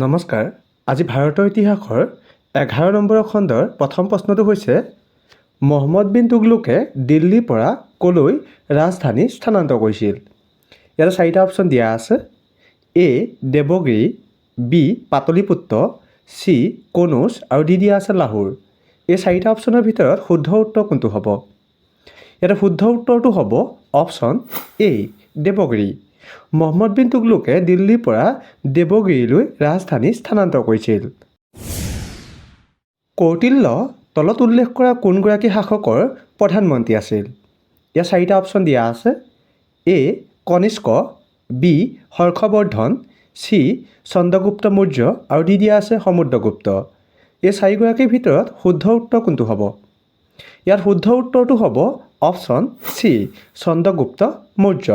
নমস্কাৰ। আজি ভাৰতৰ ইতিহাসৰ 11 নম্বৰ খণ্ডৰ প্ৰথম প্ৰশ্নটো হৈছে মহম্মদ বিন তুগলকে দিল্লীৰ পৰা কলৈ ৰাজধানী স্থানান্তৰ কৰিছিল? ইয়াত চাৰিটা অপশ্যন দিয়া আছে। এ দেৱগিৰি, বি পাটলিপুত্ৰ, চি কনৌজ আৰু ডি দিয়া আছে লাহোৰ। এই চাৰিটা অপশ্যনৰ ভিতৰত শুদ্ধ উত্তৰ কোনটো হ'ব? ইয়াতে শুদ্ধ উত্তৰটো হ'ব অপশ্যন এ দেৱগিৰি। মহম্মদ বিন তুগলকে দিল্লীৰ পৰা দেৱগিৰিলৈ ৰাজধানী স্থানান্তৰ কৰিছিল। কৌটিল্য তলত উল্লেখ কৰা কোনগৰাকী শাসকৰ প্ৰধানমন্ত্ৰী আছিল? ইয়াত চাৰিটা অপশ্যন দিয়া আছে। এ কনিষ্ক, বি হৰ্ষবৰ্ধন, চি চন্দ্ৰগুপ্ত মৌৰ্য আৰু ডি দিয়া আছে সমুদ্ৰগুপ্ত। এই চাৰিগৰাকীৰ ভিতৰত শুদ্ধ উত্তৰ কোনটো হ'ব? ইয়াত শুদ্ধ উত্তৰটো হ'ব অপশ্যন চি চন্দ্ৰগুপ্ত মৌৰ্য।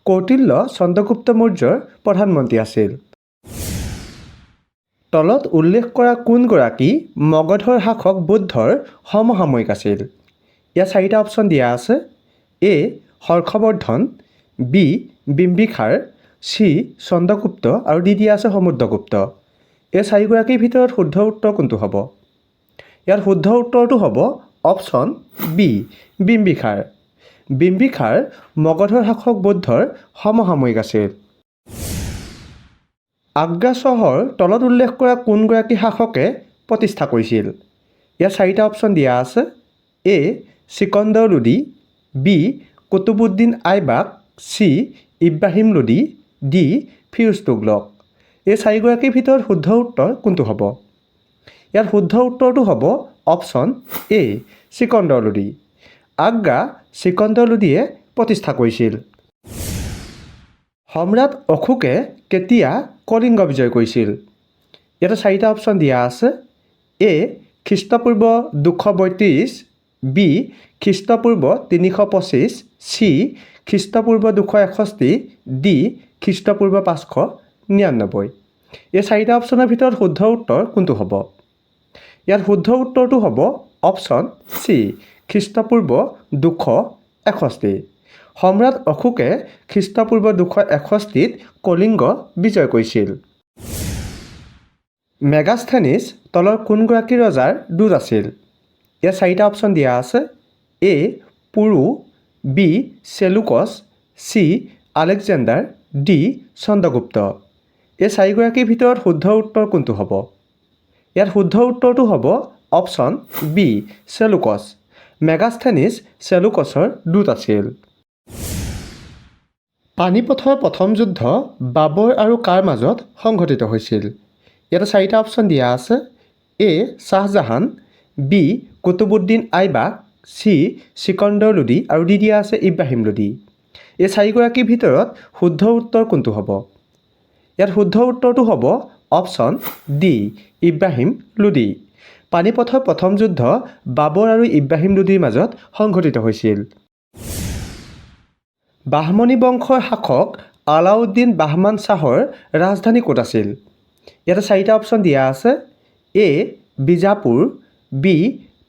কৌটিল্য চন্দ্ৰগুপ্ত মৌৰ্যৰ প্ৰধানমন্ত্ৰী আছিল। তলত উল্লেখ কৰা কোনগৰাকী মগধৰ শাসক বুদ্ধৰ সমসাময়িক আছিল? ইয়াত চাৰিটা অপশ্যন দিয়া আছে। এ হৰ্ষবৰ্ধন, বি বিম্বিসাৰ, চি চন্দ্ৰগুপ্ত আৰু ডি দিয়া আছে সমুদ্ৰগুপ্ত। এই চাৰিগৰাকীৰ ভিতৰত শুদ্ধ উত্তৰ কোনটো হ'ব? ইয়াত শুদ্ধ উত্তৰটো হ'ব অপশ্যন বি বিম্বিসাৰ। বিম্বিসাৰ মগধৰ শাসক বুদ্ধৰ সমসাময়িক আছিল। আগ্ৰা চহৰ তলত উল্লেখ কৰা কোনগৰাকী শাসকে প্ৰতিষ্ঠা কৰিছিল? ইয়াত চাৰিটা অপশ্যন দিয়া আছে। A Sikandar Lodi, B Qutbuddin Aibak, C Ibrahim Lodi, D Firoz Tughlaq. এই চাৰিগৰাকীৰ ভিতৰত শুদ্ধ উত্তৰ কোনটো হ'ব? ইয়াত শুদ্ধ উত্তৰটো হ'ব অপশ্যন এ চিকন্দৰ লোদী। আগ্ৰা চিকন্দৰ লোদীয়ে প্ৰতিষ্ঠা কৰিছিল। সম্ৰাট অশোকে কেতিয়া কলিংগ বিজয় কৰিছিল? ইয়াতে চাৰিটা অপশ্যন দিয়া আছে। এ খ্ৰীষ্টপূৰ্ব 232, বি খ্ৰীষ্টপূৰ্ব 325, চি খ্ৰীষ্টপূৰ্ব 261, ডি খ্ৰীষ্টপূৰ্ব 599। এই চাৰিটা অপশ্যনৰ ভিতৰত শুদ্ধ উত্তৰ কোনটো হ'ব? ইয়াত শুদ্ধ উত্তৰটো হ'ব অপশ্যন চি খ্ৰীষ্টপূৰ্ব 261। সম্ৰাট অশোকে খ্ৰীষ্টপূৰ্ব 261ত কলিংগ বিজয় কৰিছিল। মেগাস্থেনিছ তলৰ কোনগৰাকী ৰজাৰ দূত আছিল? ইয়াত চাৰিটা অপশ্যন দিয়া আছে। A Puru, B Seleucus, C Alexander, D Chandragupta. এই চাৰিগৰাকীৰ ভিতৰত শুদ্ধ উত্তৰ কোনটো হ'ব? ইয়াত শুদ্ধ উত্তৰটো হ'ব অপশ্যন বি চেলুকছ। মেগাস্থেনিছ চেলুকছৰ দূত আছিল। পানিপথৰ প্ৰথম যুদ্ধ বাবৰ আৰু কাৰ মাজত সংঘটিত হৈছিল? ইয়াতে চাৰিটা অপশ্যন দিয়া আছে। এ শ্বাহজাহান, বি কুতুবুদ্দিন আইবাক, চি চিকন্দৰ লোদী আৰু ডি দিয়া আছে ইব্ৰাহিম লোদী। এই চাৰিগৰাকীৰ ভিতৰত শুদ্ধ উত্তৰ কোনটো হ'ব? ইয়াত শুদ্ধ উত্তৰটো হ'ব অপশ্যন ডি ইব্ৰাহিম লোদী। পানিপথৰ প্ৰথম যুদ্ধ বাবৰ আৰু ইব্ৰাহিম লোদীৰ মাজত সংঘটিত হৈছিল। বাহমনি বংশৰ শাসক আলাউদ্দিন বাহমান শ্বাহৰ ৰাজধানী ক'ত আছিল? ইয়াতে চাৰিটা অপশ্যন দিয়া আছে। এ বিজাপুৰ, বি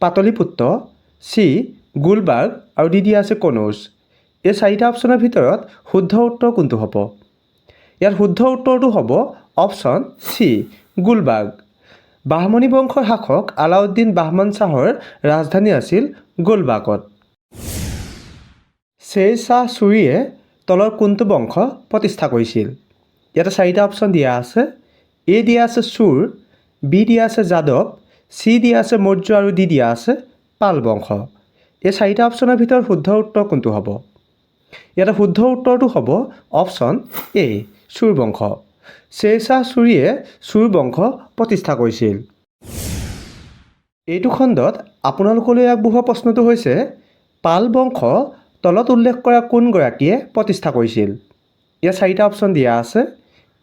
পাটলিপুত্ৰ, চি গুলবাৰ্গ আৰু ডি দিয়া আছে কনৌজ। এই চাৰিটা অপশ্যনৰ ভিতৰত শুদ্ধ উত্তৰ কোনটো হ'ব? ইয়াত শুদ্ধ উত্তৰটো হ'ব অপশ্যন চি গুলবাৰ্গ। বাহমনি বংশৰ শাসক আলাউদ্দিন বাহমান শ্বাহৰ ৰাজধানী আছিল গুলবাৰ্গত। শ্বেৰ শ্বাহ ছুৰীয়ে তলৰ কোনটো বংশ প্ৰতিষ্ঠা কৰিছিল? ইয়াতে চাৰিটা অপশ্যন দিয়া আছে। এ দিয়া আছে চুৰ, বি দিয়া আছে যাদৱ, চি দিয়া আছে মৌৰ্য আৰু ডি দিয়া আছে পাল বংশ। এই চাৰিটা অপশ্যনৰ ভিতৰত শুদ্ধ উত্তৰ কোনটো হ'ব? ইয়াতে শুদ্ধ উত্তৰটো হ'ব অপশ্যন এ চুৰ বংশ। শ্বেৰ শ্বাহ ছুৰীয়ে চুৰ বংশ প্ৰতিষ্ঠা কৰিছিল। এইটো খণ্ডত আপোনালোকলৈ আগবঢ়োৱা প্ৰশ্নটো হৈছে পাল বংশ তলত উল্লেখ কৰা কোনগৰাকীয়ে প্ৰতিষ্ঠা কৰিছিল? ইয়াত চাৰিটা অপশ্যন দিয়া আছে।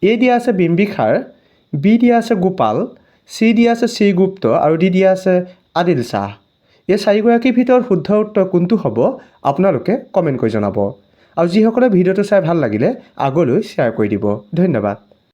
এ দিয়া আছে বিম্বিসাৰ, বি দিয়া আছে গোপাল, চি দিয়া আছে শ্ৰীগুপ্ত আৰু ডি দিয়া আছে আদিল শ্বাহ। এই চাৰিগৰাকীৰ ভিতৰত শুদ্ধ উত্তৰ কোনটো হ'ব আপোনালোকে কমেণ্ট কৰি জনাব। আৰু যিসকলে ভিডিঅ'টো চাই ভাল লাগিলে আগলৈ শ্বেয়াৰ কৰি দিব। ধন্যবাদ।